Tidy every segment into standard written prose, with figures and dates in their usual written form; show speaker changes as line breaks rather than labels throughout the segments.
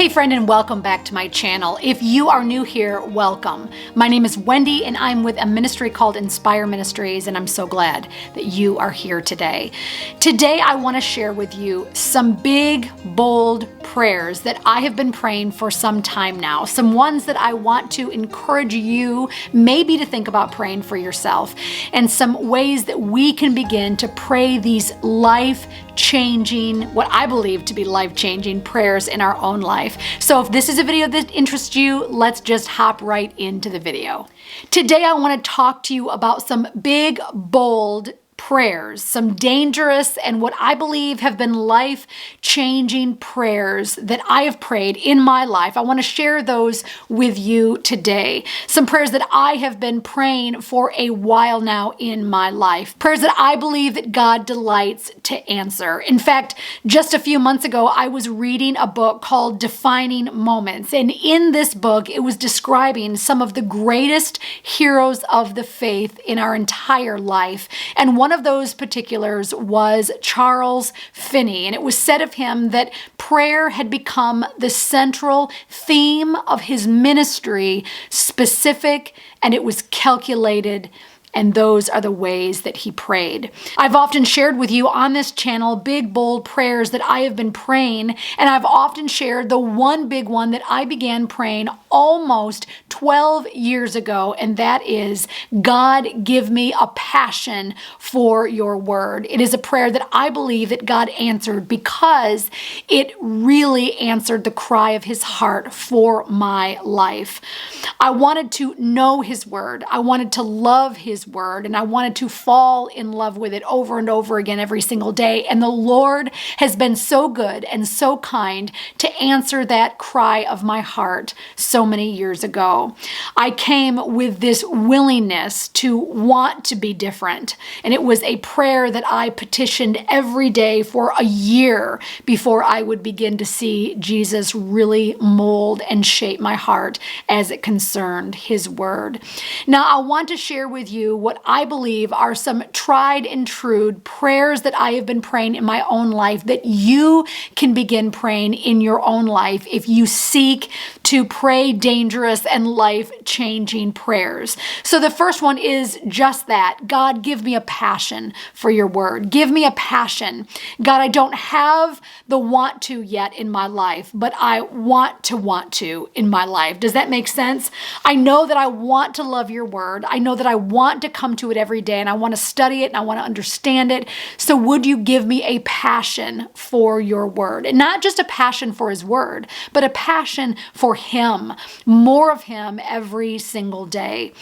Hey friend, and welcome back to my channel. If you are new here, welcome. My name is Wendy and I'm with a ministry called Inspire Ministries, and I'm so glad that you are here today. Today I want to share with you some big, bold prayers that I have been praying for some time now. Some ones that I want to encourage you maybe to think about praying for yourself, and some ways that we can begin to pray these life-changing, what I believe to be life-changing prayers in our own life. So if this is a video that interests you, let's just hop right into the video. Today I want to talk to you about some big, bold prayers, some dangerous and what I believe have been life-changing prayers that I have prayed in my life. I want to share those with you today. Some prayers that I have been praying for a while now in my life. Prayers that I believe that God delights to answer. In fact, just a few months ago, I was reading a book called Defining Moments. And in this book, it was describing some of the greatest heroes of the faith in our entire life. And one of those particulars was Charles Finney, and it was said of him that prayer had become the central theme of his ministry, specific, and it was calculated. And those are the ways that he prayed. I've often shared with you on this channel big, bold prayers that I have been praying, and I've often shared the one big one that I began praying almost 12 years ago, and that is, God, give me a passion for your word. It is a prayer that I believe that God answered because it really answered the cry of his heart for my life. I wanted to know his word. I wanted to love his word, and I wanted to fall in love with it over and over again every single day. And the Lord has been so good and so kind to answer that cry of my heart so many years ago. I came with this willingness to want to be different, and it was a prayer that I petitioned every day for a year before I would begin to see Jesus really mold and shape my heart as it concerned his word. Now, I want to share with you what I believe are some tried and true prayers that I have been praying in my own life that you can begin praying in your own life if you seek to pray dangerous and life-changing prayers. So the first one is just that. God, give me a passion for your word. Give me a passion. God, I don't have the want to yet in my life, but I want to in my life. Does that make sense? I know that I want to love your word. I know that I want to come to it every day, and I want to study it and I want to understand it. So would you give me a passion for your word? And not just a passion for his word, but a passion for him, more of him every single day.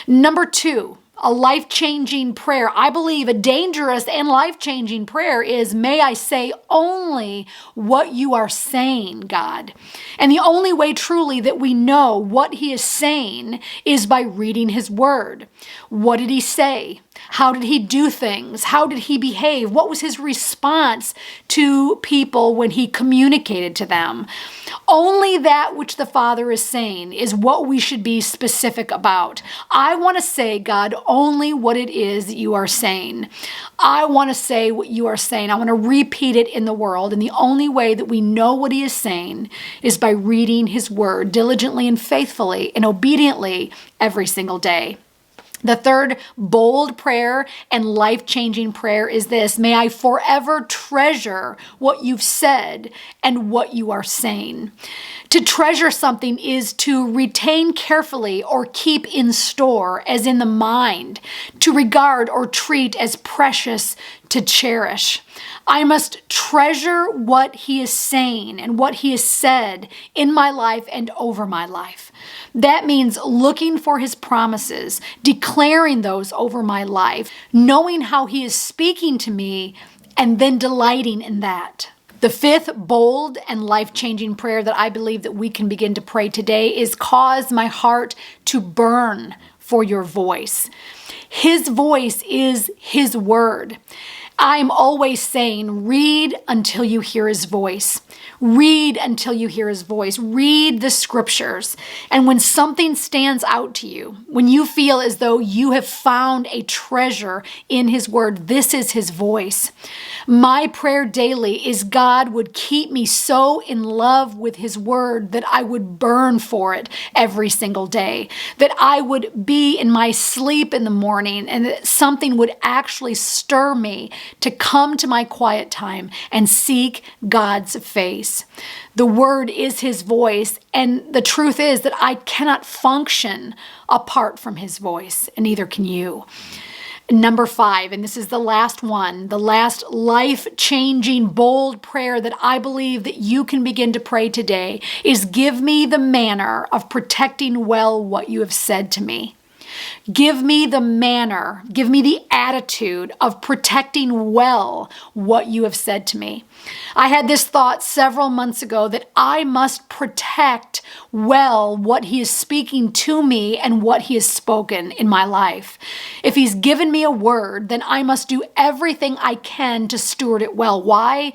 Number two, a life-changing prayer. I believe a dangerous and life-changing prayer is, may I say only what you are saying, God. And the only way truly that we know what he is saying is by reading his word. What did he say? How did he do things? How did he behave? What was his response to people when he communicated to them? Only that which the Father is saying is what we should be specific about. I want to say, God, only what it is that you are saying. I want to say what you are saying. I want to repeat it in the world. And the only way that we know what he is saying is by reading his word diligently and faithfully and obediently every single day. The third bold prayer and life-changing prayer is this: may I forever treasure what you've said and what you are saying. To treasure something is to retain carefully or keep in store, as in the mind, to regard or treat as precious, to cherish. I must treasure what he is saying and what he has said in my life and over my life. That means looking for his promises, declaring those over my life, knowing how he is speaking to me, and then delighting in that. The fifth bold and life-changing prayer that I believe that we can begin to pray today is, cause my heart to burn for your voice. His voice is his word. I'm always saying, read until you hear his voice. Read until you hear his voice. Read the scriptures. And when something stands out to you, when you feel as though you have found a treasure in his word, this is his voice. My prayer daily is God would keep me so in love with his word that I would burn for it every single day, that I would be in my sleep in the morning and that something would actually stir me to come to my quiet time and seek God's face. The word is his voice, and the truth is that I cannot function apart from his voice, and neither can you. Number 5, and this is the last one, the last life-changing, bold prayer that I believe that you can begin to pray today is, give me the manner of protecting well what you have said to me. Give me the manner, give me the attitude of protecting well what you have said to me. I had this thought several months ago that I must protect well what he is speaking to me and what he has spoken in my life. If he's given me a word, then I must do everything I can to steward it well. Why?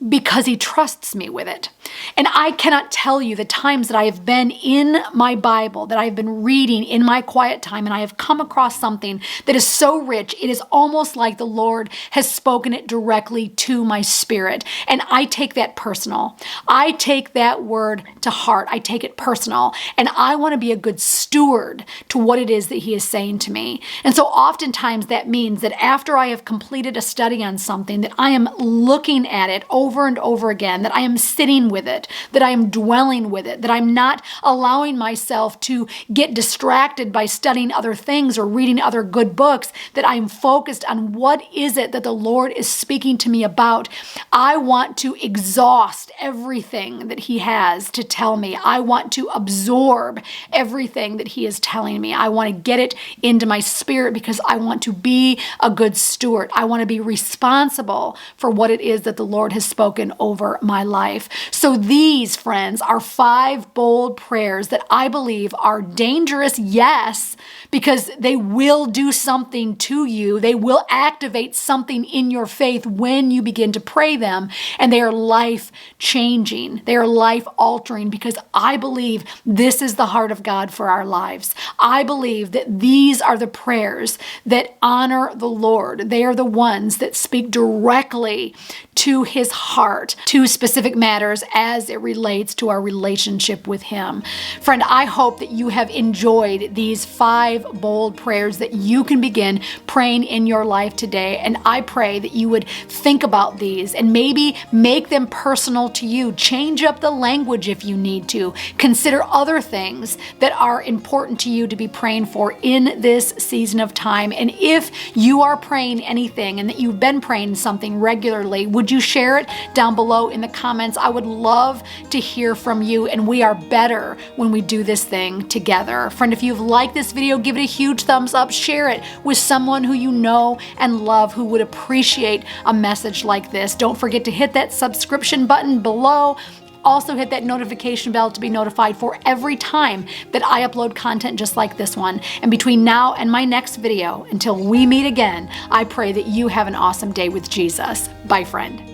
Because he trusts me with it. And I cannot tell you the times that I have been in my Bible, that I have been reading in my quiet time, and I have come across something that is so rich, it is almost like the Lord has spoken it directly to my spirit. And I take that personal. I take that word to heart. I take it personal. And I want to be a good steward to what it is that he is saying to me. And so oftentimes that means that after I have completed a study on something, that I am looking at it over and over again, that I am sitting with it, that I am dwelling with it, that I'm not allowing myself to get distracted by studying other things or reading other good books, that I'm focused on what is it that the Lord is speaking to me about. I want to exhaust everything that he has to tell me. I want to absorb everything that he is telling me. I want to get it into my spirit because I want to be a good steward. I want to be responsible for what it is that the Lord has spoken over my life. So these, friends, are 5 bold prayers that I believe are dangerous, yes, because they will do something to you. They will activate something in your faith when you begin to pray them, and they are life-changing. They are life-altering because I believe this is the heart of God for our lives. I believe that these are the prayers that honor the Lord. They are the ones that speak directly to his heart, to specific matters as it relates to our relationship with him. Friend, I hope that you have enjoyed these 5 bold prayers that you can begin praying in your life today. And I pray that you would think about these and maybe make them personal to you. Change up the language if you need to. Consider other things that are important to you to be praying for in this season of time. And if you are praying anything and that you've been praying something regularly, would you share it down below in the comments? I would love to hear from you, and we are better when we do this thing together. Friend, if you've liked this video, give it a huge thumbs up. Share it with someone who you know and love who would appreciate a message like this. Don't forget to hit that subscription button below. Also hit that notification bell to be notified for every time that I upload content just like this one. And between now and my next video, until we meet again, I pray that you have an awesome day with Jesus. Bye, friend.